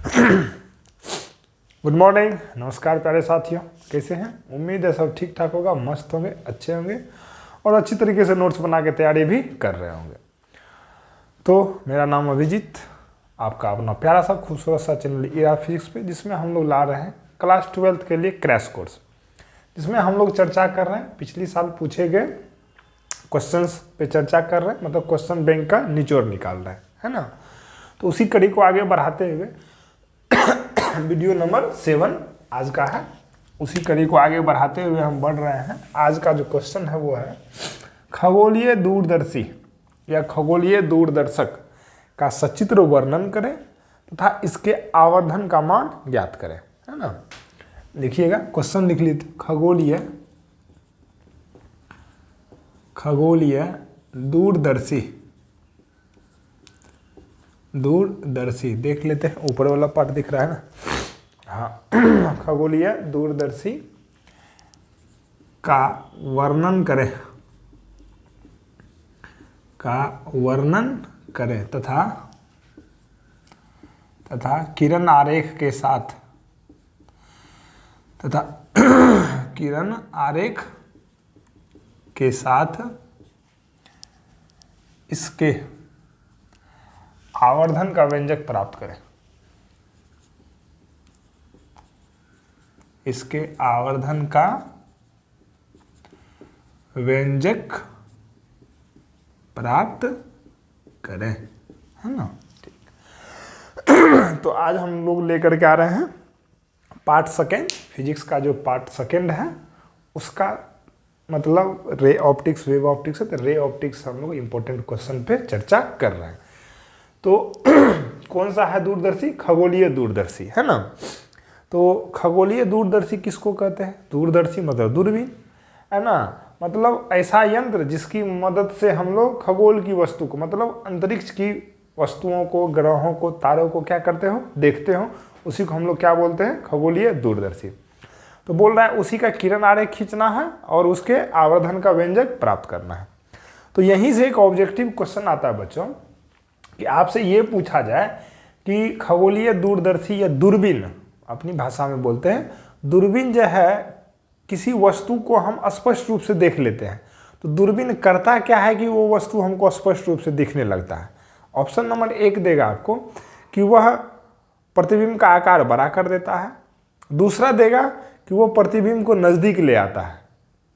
Good morning, नमस्कार प्यारे साथियों, कैसे हैं? उम्मीद है सब ठीक ठाक होगा, मस्त होंगे, अच्छे होंगे और अच्छी तरीके से नोट्स बना के तैयारी भी कर रहे होंगे। तो मेरा नाम अभिजीत, आपका अपना प्यारा सा खूबसूरत सा चैनल ईरा फिजिक्स पे, जिसमें हम लोग ला रहे हैं क्लास 12th के लिए क्रैश कोर्स, जिसमें हम लोग चर्चा कर रहे हैं पिछली साल पूछे गए क्वेश्चंस पे चर्चा कर रहे हैं, मतलब क्वेश्चन बैंक का निचोड़ निकाल रहे हैं, है ना। तो उसी कड़ी को आगे बढ़ाते हुए वीडियो नंबर 7 आज का है। उसी कड़ी को आगे बढ़ाते हुए हम बढ़ रहे हैं। आज का जो क्वेश्चन है वो है खगोलीय दूरदर्शी या खगोलीय दूरदर्शक का सचित्र वर्णन करें तथा इसके आवर्धन का मान ज्ञात करें, है ना। लिखिएगा, क्वेश्चन लिख लीजिए। खगोलीय दूरदर्शी देख लेते हैं, ऊपर वाला पार्ट दिख रहा है ना। हाँ, खगोलीय दूरदर्शी का वर्णन करें तथा किरण आरेख के साथ इसके आवर्धन का व्यंजक प्राप्त करें। इसके आवर्धन का व्यंजक प्राप्त करें, है ना। ठीक। तो आज हम लोग लेकर के आ रहे हैं पार्ट सेकेंड, फिजिक्स का जो पार्ट सेकेंड है उसका मतलब रे ऑप्टिक्स, वेव ऑप्टिक्स है। तो रे ऑप्टिक्स हम लोग इंपॉर्टेंट क्वेश्चन पे चर्चा कर रहे हैं। तो कौन सा है दूरदर्शी? खगोलीय दूरदर्शी, है ना। तो खगोलीय दूरदर्शी किसको कहते हैं? दूरदर्शी मतलब दूरबीन, है ना। मतलब ऐसा यंत्र जिसकी मदद से हम लोग खगोल की वस्तु को, मतलब अंतरिक्ष की वस्तुओं को, ग्रहों को, तारों को क्या करते हो? देखते हो। उसी को हम लोग क्या बोलते हैं? खगोलीय दूरदर्शी। तो बोल रहा है उसी का किरण आरेख खींचना है और उसके आवर्धन का व्यंजक प्राप्त करना है। तो यहीं से एक ऑब्जेक्टिव क्वेश्चन आता है बच्चों कि आपसे ये पूछा जाए कि खगोलीय दूरदर्शी या दूरबीन, अपनी भाषा में बोलते हैं, दूरबीन जो है किसी वस्तु को हम स्पष्ट रूप से देख लेते हैं। तो दूरबीन करता क्या है कि वो वस्तु हमको स्पष्ट रूप से दिखने लगता है। ऑप्शन नंबर 1 देगा आपको कि वह प्रतिबिंब का आकार बड़ा कर देता है। दूसरा देगा कि वो प्रतिबिंब को नज़दीक ले आता है,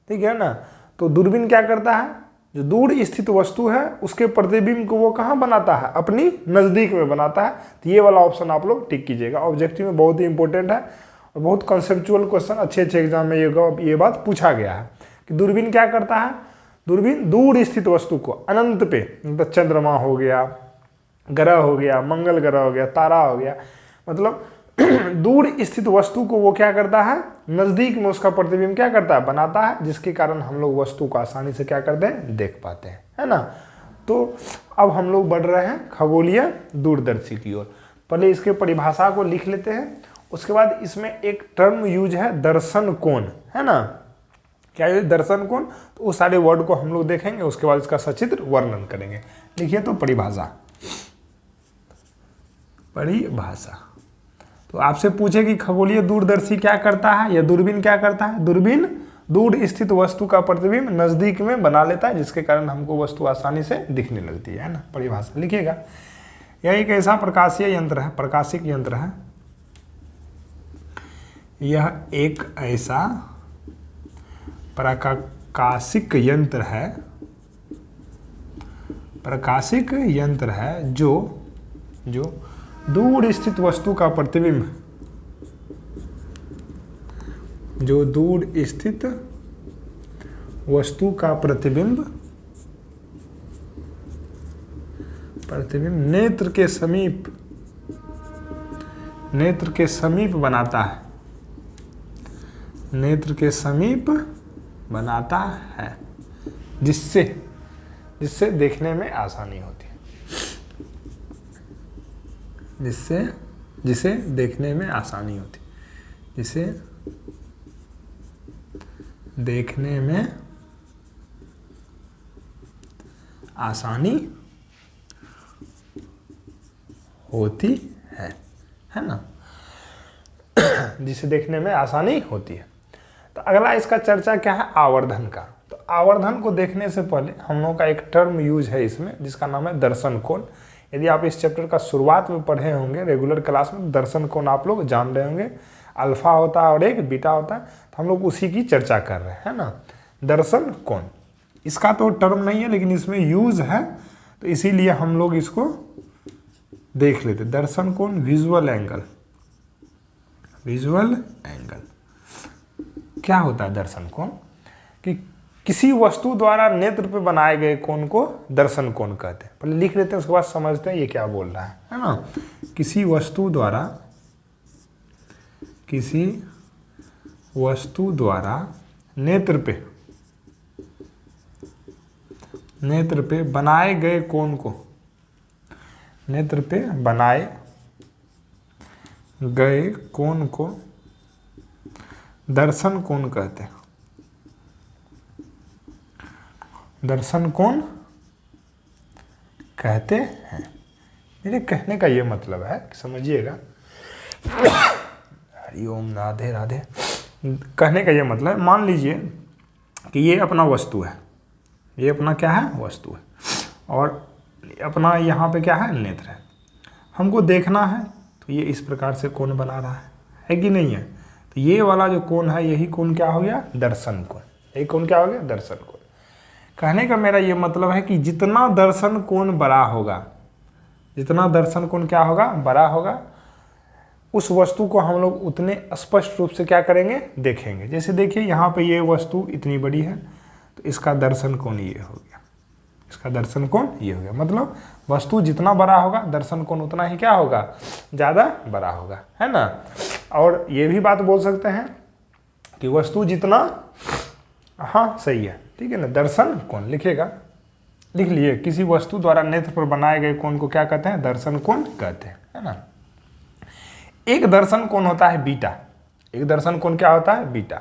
ठीक है ना। तो दूरबीन क्या करता है? जो दूर स्थित वस्तु है उसके प्रतिबिंब को वो कहाँ बनाता है? अपनी नज़दीक में बनाता है। तो ये वाला ऑप्शन आप लोग टिक कीजिएगा। ऑब्जेक्टिव में बहुत ही इंपॉर्टेंट है और बहुत कंसेप्चुअल क्वेश्चन, अच्छे एग्जाम में ये बात पूछा गया है कि दूरबीन क्या करता है। दूरबीन दूर स्थित वस्तु को अनंत पे, मतलब चंद्रमा हो गया, ग्रह हो गया, मंगल ग्रह हो गया, तारा हो गया, मतलब दूर स्थित वस्तु को वो क्या करता है? नजदीक में उसका प्रतिबिंब क्या करता है? बनाता है, जिसके कारण हम लोग वस्तु को आसानी से क्या करते हैं? देख पाते हैं, है ना। तो अब हम लोग बढ़ रहे हैं खगोलीय दूरदर्शी की ओर। पहले इसके परिभाषा को लिख लेते हैं, उसके बाद इसमें एक टर्म यूज है दर्शन कोण, है ना। क्या ये दर्शन कोण? तो उस सारे वर्ड को हम लोग देखेंगे, उसके बाद इसका सचित्र वर्णन करेंगे। लिखिए तो परिभाषा। तो आपसे पूछे कि खगोलीय दूरदर्शी क्या करता है या दूरबीन क्या करता है। दूरबीन दूर स्थित वस्तु का प्रतिबिंब नजदीक में बना लेता है, जिसके कारण हमको वस्तु आसानी से दिखने लगती है ना। परिभाषा लिखिएगा। यह एक ऐसा प्रकाशीय यंत्र है, प्रकाशिक यंत्र है। यह एक ऐसा प्रकाशिक यंत्र है जो दूर स्थित वस्तु का प्रतिबिंब, नेत्र के समीप बनाता है, जिससे देखने में आसानी होती है। जिसे देखने में आसानी होती, जिसे देखने में आसानी होती है। है ना, जिसे देखने में आसानी होती है। तो अगला इसका चर्चा क्या है, आवर्धन का। तो आवर्धन को देखने से पहले हम लोगों का एक टर्म यूज है इसमें जिसका नाम है दर्शन कोण। यदि आप इस चैप्टर का शुरुआत में पढ़े होंगे रेगुलर क्लास में, दर्शन कोण आप लोग जान रहे होंगे, अल्फा होता है और एक बीटा होता है, तो हम लोग उसी की चर्चा कर रहे हैं ना। दर्शन कोण इसका तो टर्म नहीं है लेकिन इसमें यूज है, तो इसीलिए हम लोग इसको देख लेते। दर्शन कोण विजुअल एंगल, विजुअल एंगल क्या होता है दर्शन कोण, कि किसी वस्तु द्वारा नेत्र पे बनाए गए कोण को दर्शन कोण कहते हैं। पहले लिख लेते हैं उसके बाद समझते हैं ये क्या बोल रहा है ना। किसी वस्तु द्वारा, किसी वस्तु द्वारा नेत्र पे बनाए गए कोण को, नेत्र पे बनाए गए कोण को दर्शन कोण कहते हैं। दर्शन कोण कहते हैं। मेरे कहने का ये मतलब है, समझिएगा, हरिओम राधे राधे। कहने का ये मतलब है, मान लीजिए कि ये अपना वस्तु है, ये अपना क्या है, वस्तु है, और अपना यहाँ पे क्या है, नेत्र है। हमको देखना है तो ये इस प्रकार से कोण बना रहा है कि नहीं है। तो ये वाला जो कोण है यही कोण क्या हो गया, दर्शन कोण। यही कोण क्या हो गया, दर्शन कोण। कहने का मेरा ये मतलब है कि जितना दर्शन कोण बड़ा होगा, जितना दर्शन कोण क्या होगा, बड़ा होगा, उस वस्तु को हम लोग उतने स्पष्ट रूप से क्या करेंगे, देखेंगे। जैसे देखिए यहाँ पे ये वस्तु इतनी बड़ी है तो इसका दर्शन कोण ये हो गया, इसका दर्शन कोण ये हो गया। मतलब वस्तु जितना बड़ा होगा दर्शन कोण उतना ही क्या होगा, ज़्यादा बड़ा होगा, है ना। और ये भी बात बोल सकते हैं कि वस्तु जितना, हाँ सही है, ठीक है ना, दर्शन कोण लिखिएगा, लिख लिए। किसी वस्तु द्वारा नेत्र पर बनाए गए कोण को क्या कहते हैं, दर्शन कोण कहते हैं, है ना। एक दर्शन कोण होता है बीटा। एक दर्शन कोण क्या होता है, बीटा।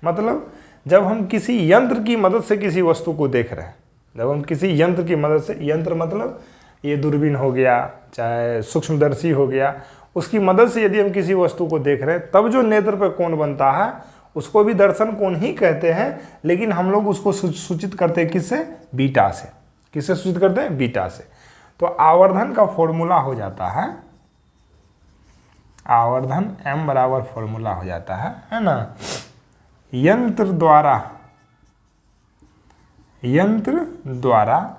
मतलब जब हम किसी यंत्र की मदद से किसी वस्तु को देख रहे हैं, जब हम किसी यंत्र की मदद से, यंत्र मतलब ये दूरबीन हो गया, चाहे सूक्ष्मदर्शी हो गया, उसकी मदद से यदि हम किसी वस्तु को देख रहे हैं तब जो नेत्र पर कोण बनता है उसको भी दर्शन कोण ही कहते हैं। लेकिन हम लोग उसको सूचित करते हैं किससे, बीटा से। किससे सूचित करते हैं, बीटा से। तो आवर्धन का फॉर्मूला हो जाता है, आवर्धन m बराबर फॉर्मूला हो जाता है ना, यंत्र द्वारा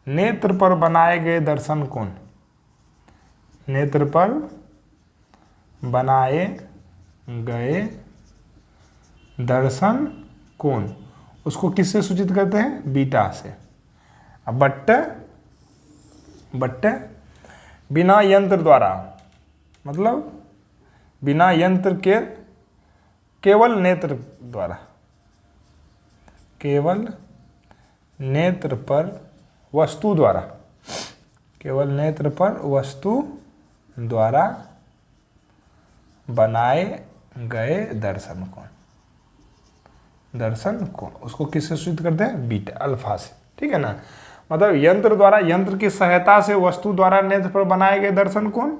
नेत्र पर बनाए गए दर्शन कोण, नेत्र पर बनाए गए दर्शन कोण, उसको किससे सूचित करते हैं, बीटा से। अब बट्टे बिना यंत्र द्वारा, मतलब बिना यंत्र के, केवल नेत्र द्वारा, केवल नेत्र पर वस्तु द्वारा, केवल नेत्र पर वस्तु द्वारा बनाए गए दर्शन कोण, दर्शन कोण, उसको किससे सूचित करते हैं, बीटा, अल्फा से, ठीक है ना। मतलब यंत्र द्वारा, यंत्र की सहायता से वस्तु द्वारा नेत्र पर बनाए गए दर्शन कोण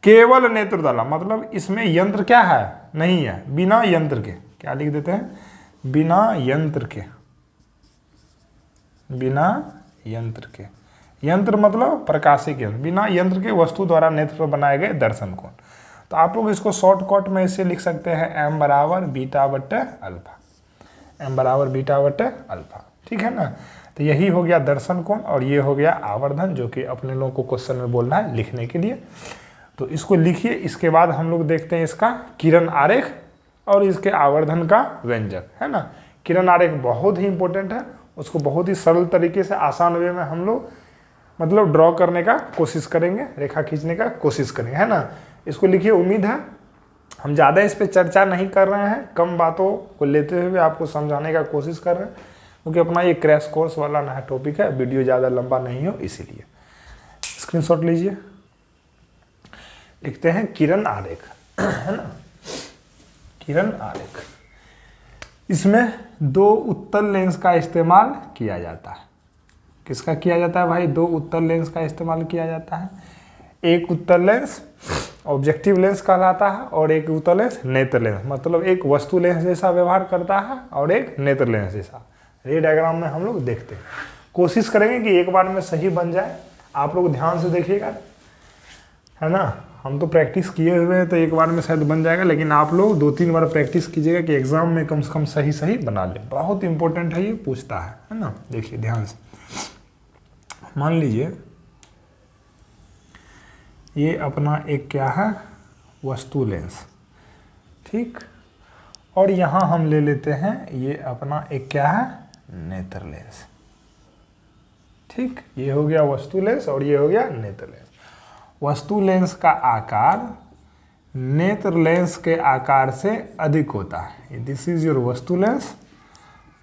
केवल नेत्र द्वारा, मतलब इसमें यंत्र क्या है, नहीं है, बिना यंत्र के, क्या लिख देते हैं, बिना यंत्र के, बिना यंत्र के, यंत्र मतलब प्रकाशिक यंत्र, बिना यंत्र के वस्तु द्वारा नेत्र पर बनाए गए दर्शन कोण। तो आप लोग इसको शॉर्टकट में इसे लिख सकते हैं m बराबर बीटा बट्टे अल्फा, m बराबर बीटा बट्टे अल्फा, ठीक है ना। तो यही हो गया दर्शन कोण और ये हो गया आवर्धन, जो कि अपने लोगों को क्वेश्चन में बोलना है लिखने के लिए। तो इसको लिखिए। इसके बाद हम लोग देखते हैं इसका किरण आरेख और इसके आवर्धन का व्यंजक, है ना। किरण आरेख बहुत ही इंपॉर्टेंट है, उसको बहुत ही सरल तरीके से आसान वे में हम लोग मतलब ड्रॉ करने का कोशिश करेंगे, रेखा खींचने का कोशिश करेंगे, है ना। इसको लिखिए। उम्मीद है हम ज़्यादा इस पर चर्चा नहीं कर रहे हैं, कम बातों को लेते हुए आपको समझाने का कोशिश कर रहे हैं, क्योंकि अपना ये क्रैश कोर्स वाला नया टॉपिक है, वीडियो ज़्यादा लंबा नहीं हो इसीलिए। स्क्रीनशॉट लीजिए। लिखते हैं किरण आरेख, है ना, किरण आरेख। इसमें दो उत्तल लेंस का इस्तेमाल किया जाता है। किसका किया जाता है भाई, दो उत्तल लेंस का इस्तेमाल किया जाता है। एक उत्तल लेंस ऑब्जेक्टिव लेंस कहलाता है और एक उत्तल लेंस नेत्र लेंस, मतलब एक वस्तु लेंस जैसा व्यवहार करता है और एक नेत्र लेंस जैसा। रे डायग्राम में हम लोग देखते हैं, कोशिश करेंगे कि एक बार में सही बन जाए। आप लोग ध्यान से देखिएगा, है ना। हम तो प्रैक्टिस किए हुए हैं तो एक बार में शायद बन जाएगा, लेकिन आप लोग 2-3 बार प्रैक्टिस कीजिएगा कि एग्जाम में कम से कम सही सही बना ले। बहुत इंपॉर्टेंट है, ये पूछता है ना। देखिए ध्यान से, मान लीजिए ये अपना एक क्या है, वस्तु लेंस, ठीक। और यहाँ हम ले लेते हैं ये अपना एक क्या है, नेत्र लेंस, ठीक। ये हो गया वस्तु लेंस और ये हो गया नेत्र लेंस। वस्तु लेंस का आकार नेत्र लेंस के आकार से अधिक होता है। दिस इज योर वस्तु लेंस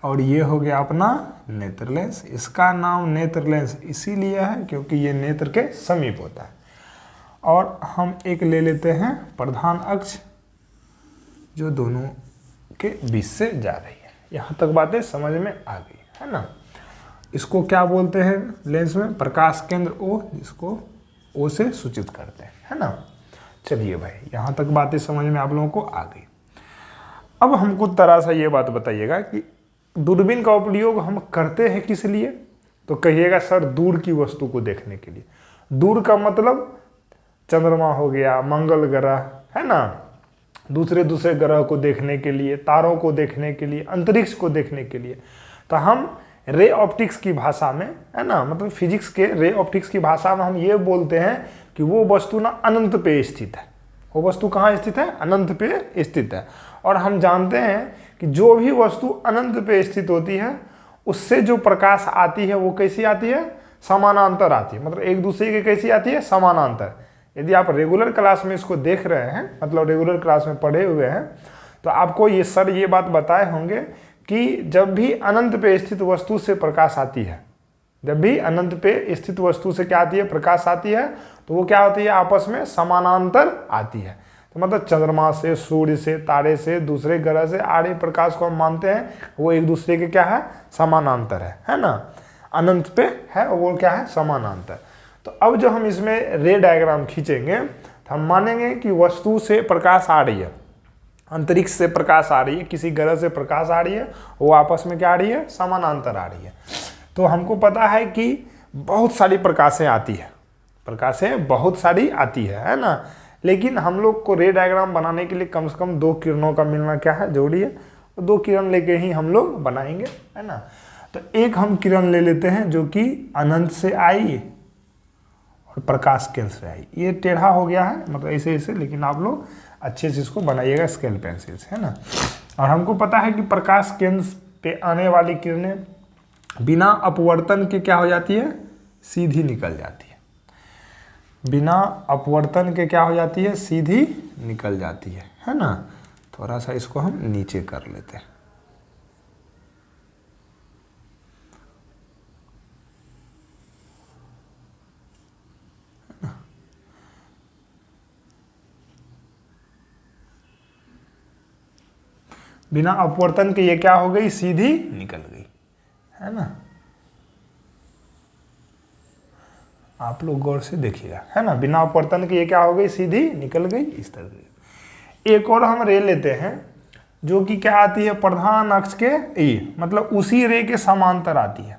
और ये हो गया अपना नेत्र लेंस। इसका नाम नेत्र लेंस इसीलिए है क्योंकि ये नेत्र के समीप होता है। और हम एक ले लेते हैं प्रधान अक्ष जो दोनों के बीच से जा रही है। यहाँ तक बातें समझ में आ गई, है ना। इसको क्या बोलते हैं लेंस में, प्रकाश केंद्र O, जिसको O से सूचित करते हैं, है ना। चलिए भाई, यहाँ तक बातें समझ में आप लोगों को आ गई। अब हमको तरह सा ये बात बताइएगा कि दूरबीन का उपयोग हम करते हैं किस लिए, तो कहिएगा सर दूर की वस्तु को देखने के लिए। दूर का मतलब चंद्रमा हो गया, मंगल ग्रह, है ना, दूसरे ग्रह को देखने के लिए, तारों को देखने के लिए, अंतरिक्ष को देखने के लिए। तो हम रे ऑप्टिक्स की भाषा में, है ना, मतलब फिजिक्स के रे ऑप्टिक्स की भाषा में हम ये बोलते हैं कि वो वस्तु ना अनंत पे स्थित है। वो वस्तु कहाँ स्थित है, अनंत पे स्थित है। और हम जानते हैं कि जो भी वस्तु अनंत पे स्थित होती है उससे जो प्रकाश आती है वो कैसी आती है, समानांतर आती है। मतलब एक दूसरे की कैसी आती है, समानांतर। यदि आप रेगुलर क्लास में इसको देख रहे हैं, मतलब रेगुलर क्लास में पढ़े हुए हैं, तो आपको ये सर ये बात बताए होंगे कि जब भी अनंत पे स्थित वस्तु से प्रकाश आती है, जब भी अनंत पे स्थित वस्तु से क्या आती है, प्रकाश आती है, तो वो क्या होती है, आपस में समानांतर आती है। तो मतलब चंद्रमा से, सूर्य से, तारे से, दूसरे ग्रह से आ रही प्रकाश को हम मानते हैं वो एक दूसरे के क्या है, समानांतर है ना। अनंत पे है और वो क्या है, समानांतर। तो अब जो हम इसमें रे डायग्राम खींचेंगे तो हम मानेंगे कि वस्तु से प्रकाश आ रही है, अंतरिक्ष से प्रकाश आ रही है, किसी ग्रह से प्रकाश आ रही है, वो आपस में क्या आ रही है, समानांतर आ रही है। तो हमको पता है कि बहुत सारी प्रकाशें आती है, प्रकाशें बहुत सारी आती है ना। लेकिन हम लोग को रे डायग्राम बनाने के लिए कम से कम 2 किरणों का मिलना क्या है, जरूरी है। 2 किरण लेके ही हम लोग बनाएंगे, है ना। तो एक हम किरण ले लेते हैं जो कि अनंत से आई और प्रकाश केंद्र से आई। ये टेढ़ा हो गया है, मतलब ऐसे ऐसे, लेकिन आप लोग अच्छे से इसको बनाइएगा स्केल पेंसिल से, है ना। और हमको पता है कि प्रकाश केंद्र पे आने वाली किरणें बिना अपवर्तन के क्या हो जाती है, सीधी निकल जाती है। बिना अपवर्तन के क्या हो जाती है, सीधी निकल जाती है ना। थोड़ा सा इसको हम नीचे कर लेते हैं। बिना अपवर्तन के ये क्या हो गई, सीधी निकल गई, है ना। आप लोग गौर से देखिएगा, है ना। बिना अपवर्तन के ये क्या हो गई, सीधी निकल गई, इस तरह से। एक और हम रे लेते हैं जो कि क्या आती है, प्रधान अक्ष के ये, मतलब उसी रे के समांतर आती है।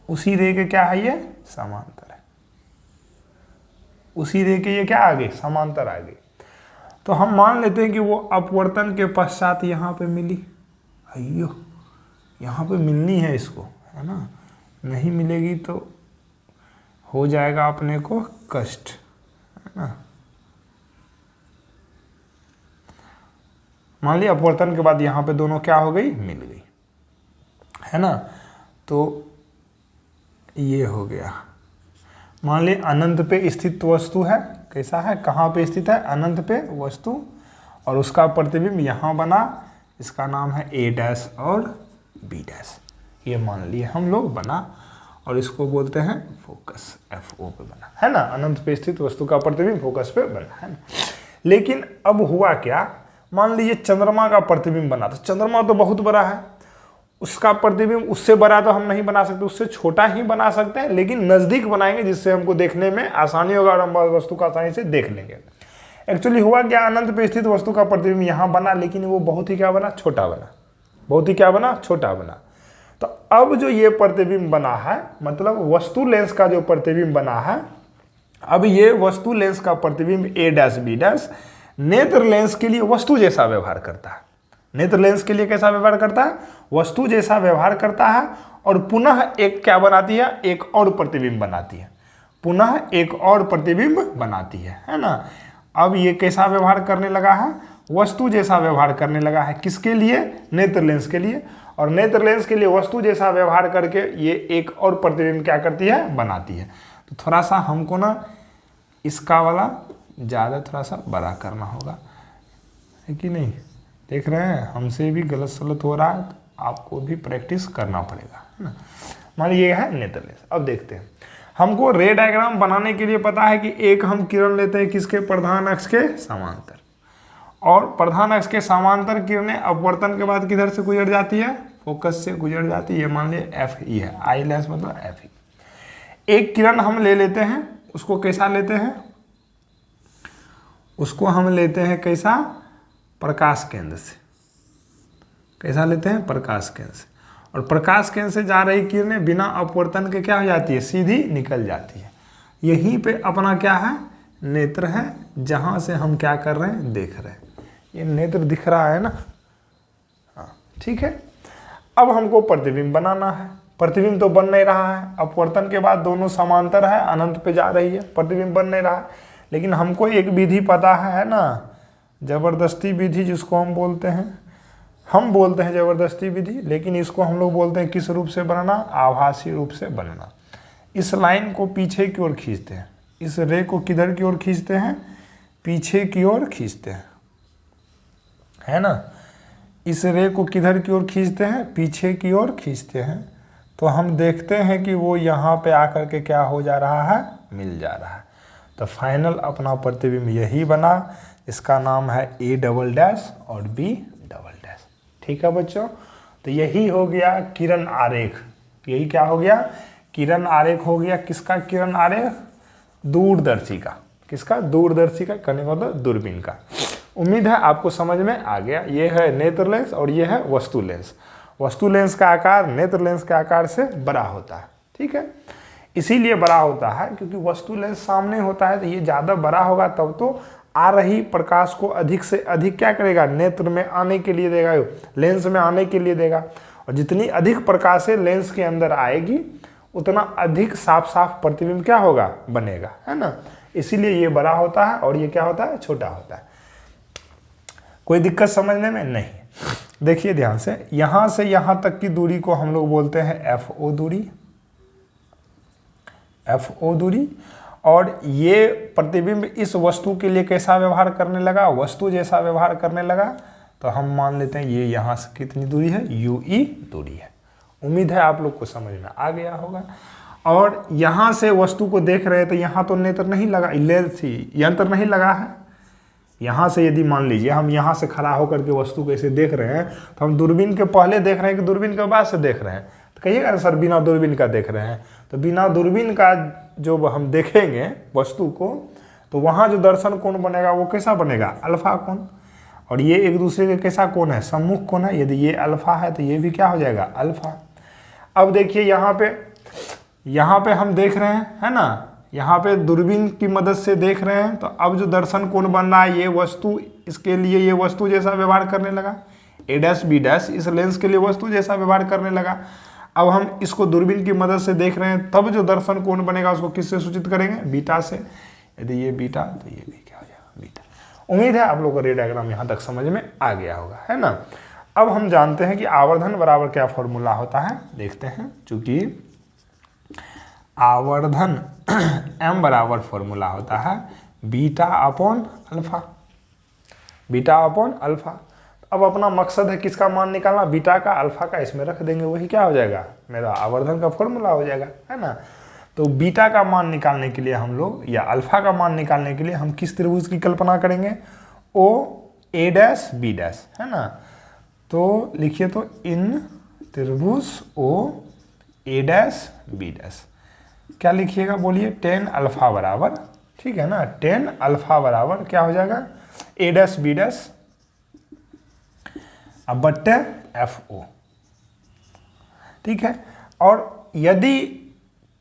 उसी रे के क्या है, ये समांतर है। उसी रे के ये क्या आ गई, समांतर आ गई। तो हम मान लेते हैं कि वो अपवर्तन के पश्चात यहाँ पे मिली। अयो, यहाँ पे मिलनी है इसको, है ना। नहीं मिलेगी तो हो जाएगा अपने को कष्ट, है ना। मान लिया अपवर्तन के बाद यहाँ पे दोनों क्या हो गई, मिल गई, है ना। तो ये हो गया। मान ली अनंत पे स्थित वस्तु है, कैसा है, कहाँ पे स्थित है, अनंत पे वस्तु, और उसका प्रतिबिंब यहाँ बना, इसका नाम है A' और B'। ये मान लिए हम लोग बना और इसको बोलते हैं फोकस, FO पे बना, है ना। अनंत पे स्थित वस्तु का प्रतिबिंब फोकस पे बना, है ना। लेकिन अब हुआ क्या, मान लीजिए चंद्रमा का प्रतिबिंब बना, तो चंद्रमा तो बहुत बड़ा है, उसका प्रतिबिंब उससे बड़ा तो हम नहीं बना सकते, उससे छोटा ही बना सकते हैं, लेकिन नज़दीक बनाएंगे जिससे हमको देखने में आसानी होगा और हम वस्तु को आसानी से देख लेंगे। एक्चुअली हुआ क्या, अनंत पे स्थित वस्तु का प्रतिबिंब यहाँ बना, लेकिन वो बहुत ही क्या बना, छोटा बना, बहुत ही क्या बना, छोटा बना। तो अब जो ये प्रतिबिंब बना है, मतलब वस्तु लेंस का जो प्रतिबिंब बना है, अब ये वस्तु लेंस का प्रतिबिंब ए डैश बी डैश नेत्र लेंस के लिए वस्तु जैसा व्यवहार करता है। नेत्र लेंस के लिए कैसा व्यवहार करता है, वस्तु जैसा व्यवहार करता है, और पुनः एक क्या बनाती है, एक और प्रतिबिंब बनाती है, पुनः एक और प्रतिबिंब बनाती है ना। अब ये कैसा व्यवहार करने लगा है, वस्तु जैसा व्यवहार करने लगा है, किसके लिए, नेत्र लेंस के लिए, और नेत्र लेंस के लिए वस्तु जैसा व्यवहार करके ये एक और प्रतिबिंब क्या करती है, बनाती है। तो थोड़ा सा हमको ना इसका वाला ज़्यादा थोड़ा सा बड़ा करना होगा, है कि नहीं, देख रहे हैं हमसे भी गलत सलत हो रहा है, तो आपको भी प्रैक्टिस करना पड़ेगा, है ना। मान लीजिए है नेत्र लेंस। अब देखते हैं, हमको रे डायग्राम बनाने के लिए पता है कि एक हम किरण लेते हैं किसके, प्रधान अक्ष के समांतर, और प्रधान अक्ष के समांतर किरणें अपवर्तन के बाद किधर से गुजर जाती है, फोकस से गुजर जाती है। मान लीजिए एफ ई है, आई लेंस मतलब एफ ई। एक किरण हम ले लेते हैं, उसको कैसा लेते हैं, उसको हम लेते हैं कैसा, प्रकाश केंद्र से, कैसा लेते हैं, प्रकाश केंद्र से, और प्रकाश केंद्र से जा रही किरणें बिना अपवर्तन के क्या हो जाती है, सीधी निकल जाती है। यहीं पे अपना क्या है, नेत्र है, जहां से हम क्या कर रहे हैं, देख रहे हैं। ये नेत्र दिख रहा है ना, हाँ ठीक है। अब हमको प्रतिबिंब बनाना है, प्रतिबिंब तो बन नहीं रहा है, अपवर्तन के बाद दोनों समांतर है, अनंत पे जा रही है, प्रतिबिंब बन नहीं रहा है, लेकिन हमको एक विधि पता है ना, जबरदस्ती विधि जिसको हम बोलते हैं जबरदस्ती विधि, लेकिन इसको हम लोग बोलते हैं किस रूप से बनना, आभासी रूप से बनना। इस लाइन को पीछे की ओर खींचते हैं, इस रे को किधर की ओर खींचते हैं, पीछे की ओर खींचते हैं, है ना। इस रे को किधर की ओर खींचते हैं, पीछे की ओर खींचते हैं, तो हम देखते हैं कि वो यहाँ पे आकर के क्या हो जा रहा है, मिल जा रहा है। तो फाइनल अपना प्रतिबिंब यही बना, इसका नाम है ए डबल डैश और बी डबल डैश। ठीक है बच्चों, तो यही हो गया किरण आरेख। यही क्या हो गया, किरण आरेख हो गया। किसका किरण आरेख, दूरदर्शी का। किसका, दूरदर्शी का, कहने का मतलब दूरबीन का। उम्मीद है आपको समझ में आ गया। ये है नेत्र लेंस और ये है वस्तु लेंस। वस्तु लेंस का आकार नेत्र लेंस के आकार से बड़ा होता है। ठीक है, इसीलिए बड़ा होता है क्योंकि वस्तु लेंस सामने होता है, तो ये ज़्यादा बड़ा होगा तब तो आ रही प्रकाश को अधिक से अधिक क्या करेगा, नेत्र में आने के लिए देगा, लेंस में आने के लिए देगा। और जितनी अधिक प्रकाश लेंस के अंदर आएगी उतना अधिक साफ साफ प्रतिबिंब क्या होगा, बनेगा, है ना। इसीलिए ये बड़ा होता है और ये क्या होता है, छोटा होता है। कोई दिक्कत समझने में नहीं। देखिए ध्यान से यहाँ तक की दूरी को हम लोग बोलते हैं एफओ दूरी, एफओ दूरी। और ये प्रतिबिंब इस वस्तु के लिए कैसा व्यवहार करने लगा, वस्तु जैसा व्यवहार करने लगा। तो हम मान लेते हैं ये यहाँ से कितनी दूरी है, यूई दूरी है। उम्मीद है आप लोग को समझ में आ गया होगा। और यहाँ से वस्तु को देख रहे हैं तो यहाँ तो नेत्र नहीं लगा, लेंस यंत्र नहीं लगा है। यहाँ से यदि मान लीजिए हम यहाँ से खड़ा होकर के वस्तु को ऐसे देख रहे हैं तो हम दूरबीन के पहले देख रहे हैं कि दूरबीन के बाद से देख रहे हैं, तो कहिएगा सर बिना दूरबीन का देख रहे हैं। तो बिना दूरबीन का जो हम देखेंगे वस्तु को तो वहाँ जो दर्शन कोण बनेगा वो कैसा बनेगा, अल्फा कोण। और ये एक दूसरे के कैसा कोण है, सम्मुख कोण है। यदि ये अल्फा है तो ये भी क्या हो जाएगा, अल्फा। अब देखिए यहाँ पे हम देख रहे हैं, है ना, यहाँ पे दूरबीन की मदद से देख रहे हैं। तो अब जो दर्शन कोण बन रहा है ये वस्तु, इसके लिए ये वस्तु जैसा व्यवहार करने लगा। ए डैश बी डैश इस लेंस के लिए वस्तु जैसा व्यवहार करने लगा। अब हम इसको दूरबीन की मदद से देख रहे हैं, तब जो दर्शन कोण बनेगा उसको किससे सूचित करेंगे, बीटा से। यदि ये बीटा तो ये भी क्या हो जाएगा, बीटा। उम्मीद है आप लोगों को रे डायग्राम यहाँ तक समझ में आ गया होगा, है ना। अब हम जानते हैं कि आवर्धन बराबर क्या फॉर्मूला होता है, देखते हैं। चूंकि आवर्धन m बराबर फॉर्मूला होता है beta upon alpha, beta upon alpha. अब अपना मकसद है किसका मान निकालना, बीटा का, अल्फा का। इसमें रख देंगे, वही क्या हो जाएगा, मेरा आवर्धन का फॉर्मूला हो जाएगा, है ना। तो बीटा का मान निकालने के लिए हम लोग, या अल्फा का मान निकालने के लिए हम किस त्रिभुज की कल्पना करेंगे, ओ ए डैश बी डैश, है ना। तो लिखिए, तो इन त्रिभुज ओ ए डैश बी डैश, क्या लिखिएगा बोलिए, टेन अल्फा बराबर, ठीक है ना, टेन अल्फा बराबर क्या हो जाएगा, ए डैश बी डैश अब बट्टे एफ ओ, ठीक है। और यदि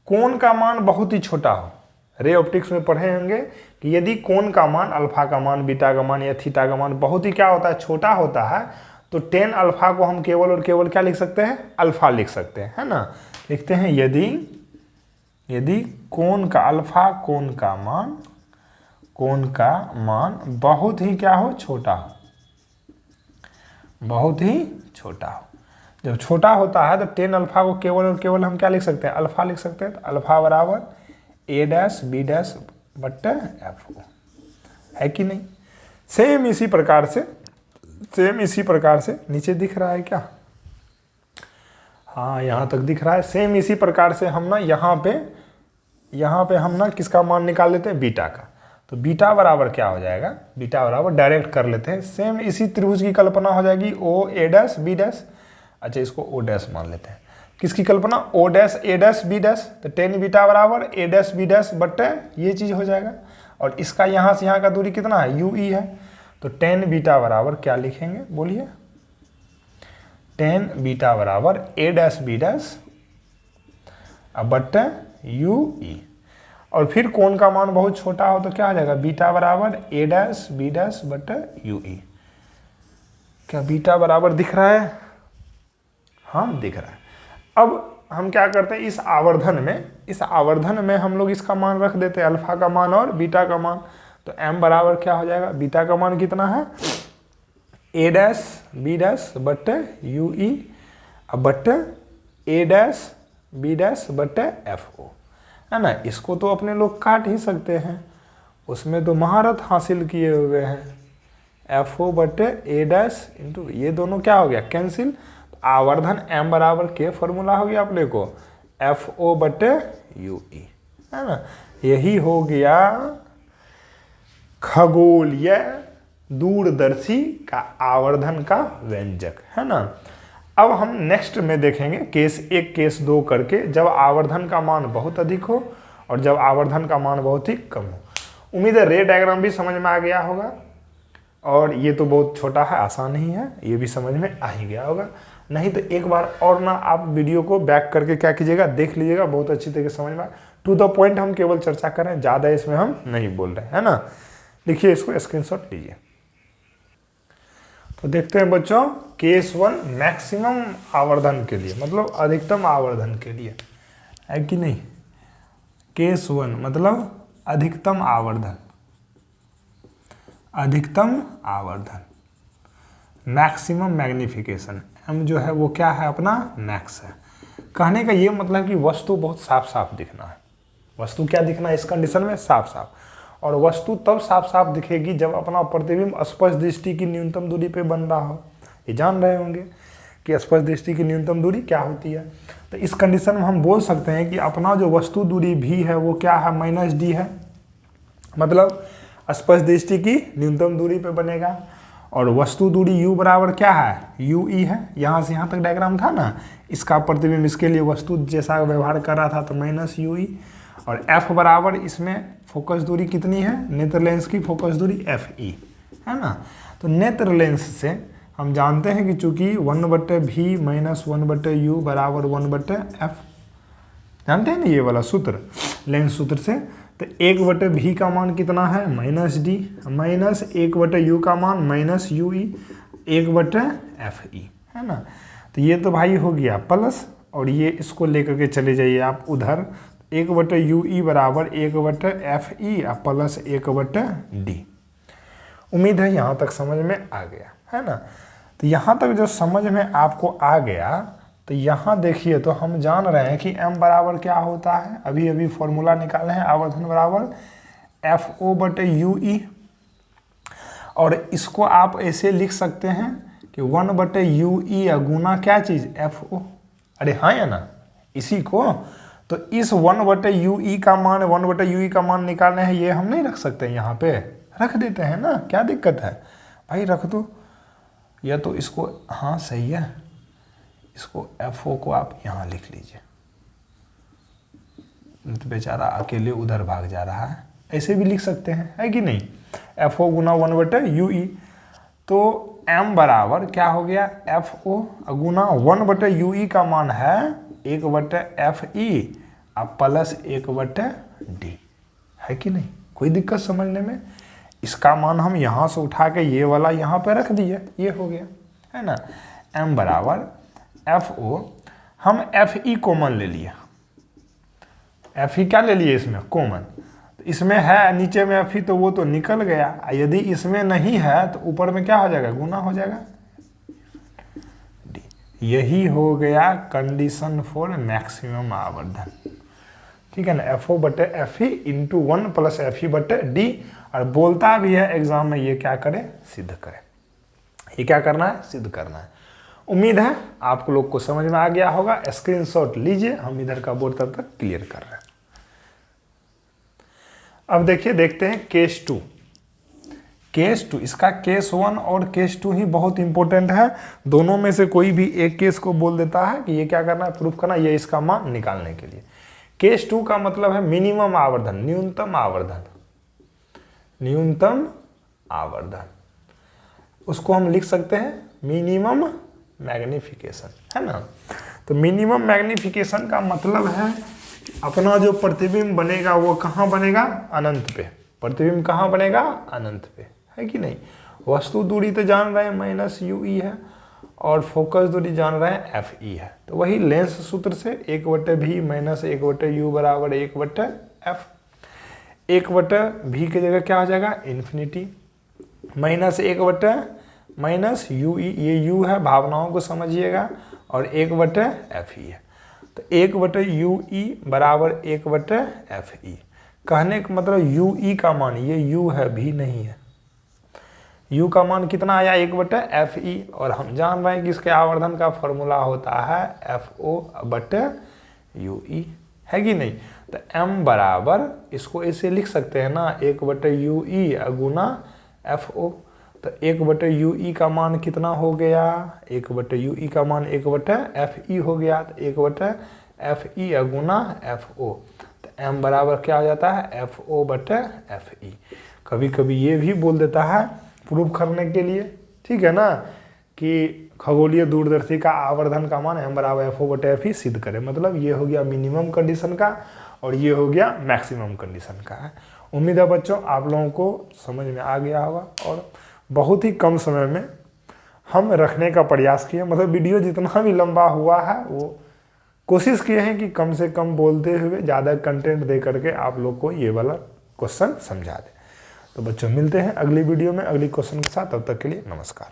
कोण का मान बहुत ही छोटा हो, रे ऑप्टिक्स में पढ़े होंगे कि यदि कोण का मान, अल्फा का मान, बीटा का मान या थीटा का मान बहुत ही क्या होता है, छोटा होता है, तो टेन अल्फा को हम केवल और केवल क्या लिख सकते हैं, अल्फा लिख सकते हैं, है ना। लिखते हैं यदि कोण का अल्फा, कोण का मान बहुत ही क्या हो, छोटा हो, बहुत ही छोटा हो। जब छोटा होता है तो टेन अल्फा को केवल और केवल हम क्या लिख सकते हैं, अल्फा लिख सकते हैं। तो अल्फा बराबर ए डैश बी डैश बट्टे एफ ओ, है कि नहीं। सेम इसी प्रकार से नीचे दिख रहा है क्या, हाँ यहाँ तक दिख रहा है। सेम इसी प्रकार से हम ना यहाँ पे हम ना किसका मान निकाल लेते हैं, बीटा का। तो बीटा बराबर क्या हो जाएगा, बीटा बराबर डायरेक्ट कर लेते हैं, सेम इसी त्रिभुज की कल्पना हो जाएगी, ओ ए डैश बी डैश, अच्छा इसको ओ डैश मान लेते हैं। किसकी कल्पना, ओ डैश ए डैश बी डैश, तो टेन बीटा बराबर ए डैश बी डैश बट्टे ये चीज़ हो जाएगा। और इसका यहाँ से यहाँ का दूरी कितना है, यू ई है, तो टेन बीटा बराबर क्या लिखेंगे बोलिए, टेन बीटा बराबर ए डैश बी डैश अब बट्टे यू ई। और फिर कोण का मान बहुत छोटा हो तो क्या हो जाएगा, बीटा बराबर ए डैश बी डैश बट्टे यू ई। क्या बीटा बराबर दिख रहा है, हाँ दिख रहा है। अब हम क्या करते हैं, इस आवर्धन में हम लोग इसका मान रख देते हैं, अल्फा का मान और बीटा का मान। तो m बराबर क्या हो जाएगा, बीटा का मान कितना है, ए डैश बी डैश बट्टे यू ई अब बट्टे ए डैश बी डैश बट्टे एफ ओ, है ना। इसको तो अपने लोग काट ही सकते हैं, उसमें तो महारत हासिल किए हुए हैं। एफ ओ बट्टे ए डैश इंटू ये दोनों क्या हो गया, कैंसिल। आवर्धन m बराबर के फॉर्मूला हो गया अपने को, एफ ओ बटे यू ई, है ना। यही हो गया खगोलीय दूरदर्शी का आवर्धन का व्यंजक, है ना। अब हम नेक्स्ट में देखेंगे केस 1 केस 2 करके, जब आवर्धन का मान बहुत अधिक हो और जब आवर्धन का मान बहुत ही कम हो। उम्मीद है रे डायग्राम भी समझ में आ गया होगा, और ये तो बहुत छोटा है, आसान ही है, ये भी समझ में आ ही गया होगा। नहीं तो एक बार और ना आप वीडियो को बैक करके क्या कीजिएगा, देख लीजिएगा, बहुत अच्छी तरीके से समझ में। टू द पॉइंट हम केवल चर्चा कर रहे हैं, ज़्यादा इसमें हम नहीं बोल रहे हैं, है ना। देखिए इसको स्क्रीनशॉट लीजिए। तो देखते हैं बच्चों, केस 1 मैक्सिमम आवर्धन के लिए, मतलब अधिकतम आवर्धन के लिए, है कि नहीं। केस 1 मतलब अधिकतम आवर्धन, मैक्सिमम मैग्निफिकेशन, m जो है वो क्या है अपना मैक्स है। कहने का ये मतलब कि वस्तु बहुत साफ साफ दिखना है। वस्तु क्या दिखना है इस कंडीशन में, साफ साफ। और वस्तु तब साफ साफ दिखेगी जब अपना प्रतिबिंब स्पर्श दृष्टि की न्यूनतम दूरी पे बन रहा हो। ये जान रहे होंगे कि स्पर्श दृष्टि की न्यूनतम दूरी क्या होती है। तो इस कंडीशन में हम बोल सकते हैं कि अपना जो वस्तु दूरी भी है वो क्या है, -d है, मतलब स्पर्श दृष्टि की न्यूनतम दूरी पे बनेगा। और वस्तु दूरी u बराबर क्या है, यू ई है। यहाँ से यहाँ तक डायग्राम था ना, इसका प्रतिबिंब इसके लिए वस्तु जैसा व्यवहार कर रहा था तो -u ई। और f बराबर इसमें फोकस दूरी कितनी है, नेत्र लेंस की फोकस दूरी fe, है ना। तो नेत्र लेंस से हम जानते हैं कि चूंकि 1/v - 1/u बराबर 1/f, जानते हैं ना ये वाला सूत्र, लेंस सूत्र से। तो 1/v का मान कितना है, -d, माइनस 1/u का मान -ue 1/fe, है ना। तो ये तो भाई हो गया प्लस, और ये इसको लेकर के चले जाइए आप उधर, 1/ue बराबर 1/fe प्लस 1/d। उम्मीद है यहाँ तक समझ में आ गया, है ना। तो यहाँ तक जो समझ में आपको आ गया, तो यहाँ देखिए तो हम जान रहे हैं कि m बराबर क्या होता है, अभी अभी फॉर्मूला निकाले हैं, आवर्धन बराबर FO/UE। और इसको आप ऐसे लिख सकते हैं कि 1/UE या गुना क्या चीज़, FO। अरे हाँ या ना, इसी को। तो इस 1/UE का मान, 1/UE का मान निकालना है, ये हम नहीं रख सकते, यहाँ पे रख देते हैं ना, क्या दिक्कत है भाई, रख दो। या तो इसको, हाँ सही है, इसको FO को आप यहाँ लिख लीजिए, तो बेचारा अकेले उधर भाग जा रहा है, ऐसे भी लिख सकते हैं, है कि नहीं। FO गुना 1/UE, तो M बराबर क्या हो गया, FO गुना 1/UE का मान है 1/FE अब प्लस 1/D, है कि नहीं। कोई दिक्कत समझने में। इसका मान हम यहाँ से उठा के ये वाला यहाँ पे रख दिए, ये हो गया, है ना। M बराबर FO, हम FE कॉमन ले लिया, FE क्या ले लिए इसमें, कॉमन। तो इसमें है नीचे में FE, तो वो तो निकल गया। यदि इसमें नहीं है तो ऊपर में क्या हो जाएगा, गुना हो जाएगा D। यही हो गया कंडीशन फॉर मैक्सिमम आवर्धन, ठीक है ना। FO/FE into 1 plus FE/D। और बोलता भी है एग्जाम में, ये क्या करे, सिद्ध करे। ये क्या करना है, सिद्ध करना है। उम्मीद है आप लोग को समझ में आ गया होगा। स्क्रीनशॉट लीजिए, हम इधर का बोर्ड तब तक क्लियर कर रहे हैं। अब देखिए, देखते हैं केस 2। केस 2, इसका केस 1 और केस 2 ही बहुत इंपॉर्टेंट है। दोनों में से कोई भी एक केस को बोल देता है कि ये क्या करना है, प्रूफ करना, ये इसका मान निकालने के लिए। केस 2 का मतलब है मिनिमम आवर्धन, न्यूनतम आवर्धन, न्यूनतम आवर्धन। उसको हम लिख सकते हैं मिनिमम मैग्निफिकेशन, है ना। तो मिनिमम मैग्निफिकेशन का मतलब है अपना जो प्रतिबिंब बनेगा वो कहाँ बनेगा, अनंत पे। प्रतिबिंब कहाँ बनेगा, अनंत पे, है कि नहीं। वस्तु दूरी तो जान रहे हैं -UE है, और फोकस दूरी जान रहे हैं FE है। तो वही लेंस सूत्र से 1/V - 1/U बराबर 1/F। 1/V की जगह क्या हो जाएगा, इन्फिनिटी, -1/UE, ये U है, भावनाओं को समझिएगा, और 1/FE है। तो 1/UE बराबर 1/FE। कहने का मतलब UE का मान, ये U है, भी नहीं है। U का मान कितना आया, 1/FE, और हम जान रहे हैं कि इसके आवर्धन का फॉर्मूला होता है FO/UE, है कि नहीं। तो M बराबर, इसको ऐसे लिख सकते हैं ना, 1/UE गुना FO। तो 1/UE का मान कितना हो गया, 1/UE का मान 1/FE हो गया। तो 1/FE गुना FO, तो M बराबर क्या हो जाता है, FO/FE। कभी कभी ये भी बोल देता है प्रूफ करने के लिए, ठीक है ना, कि खगोलीय दूरदर्शी का आवर्धन का मान M बराबर FO/FE सिद्ध करें। मतलब ये हो गया मिनिमम कंडीशन का, और ये हो गया मैक्सिमम कंडीशन का है। उम्मीद है बच्चों आप लोगों को समझ में आ गया होगा, और बहुत ही कम समय में हम रखने का प्रयास किए। मतलब वीडियो जितना भी लंबा हुआ है वो कोशिश किए हैं कि कम से कम बोलते हुए ज़्यादा कंटेंट दे करके आप लोग को ये वाला क्वेश्चन समझा दें। तो बच्चों मिलते हैं अगली वीडियो में अगली क्वेश्चन के साथ, तब तक के लिए नमस्कार।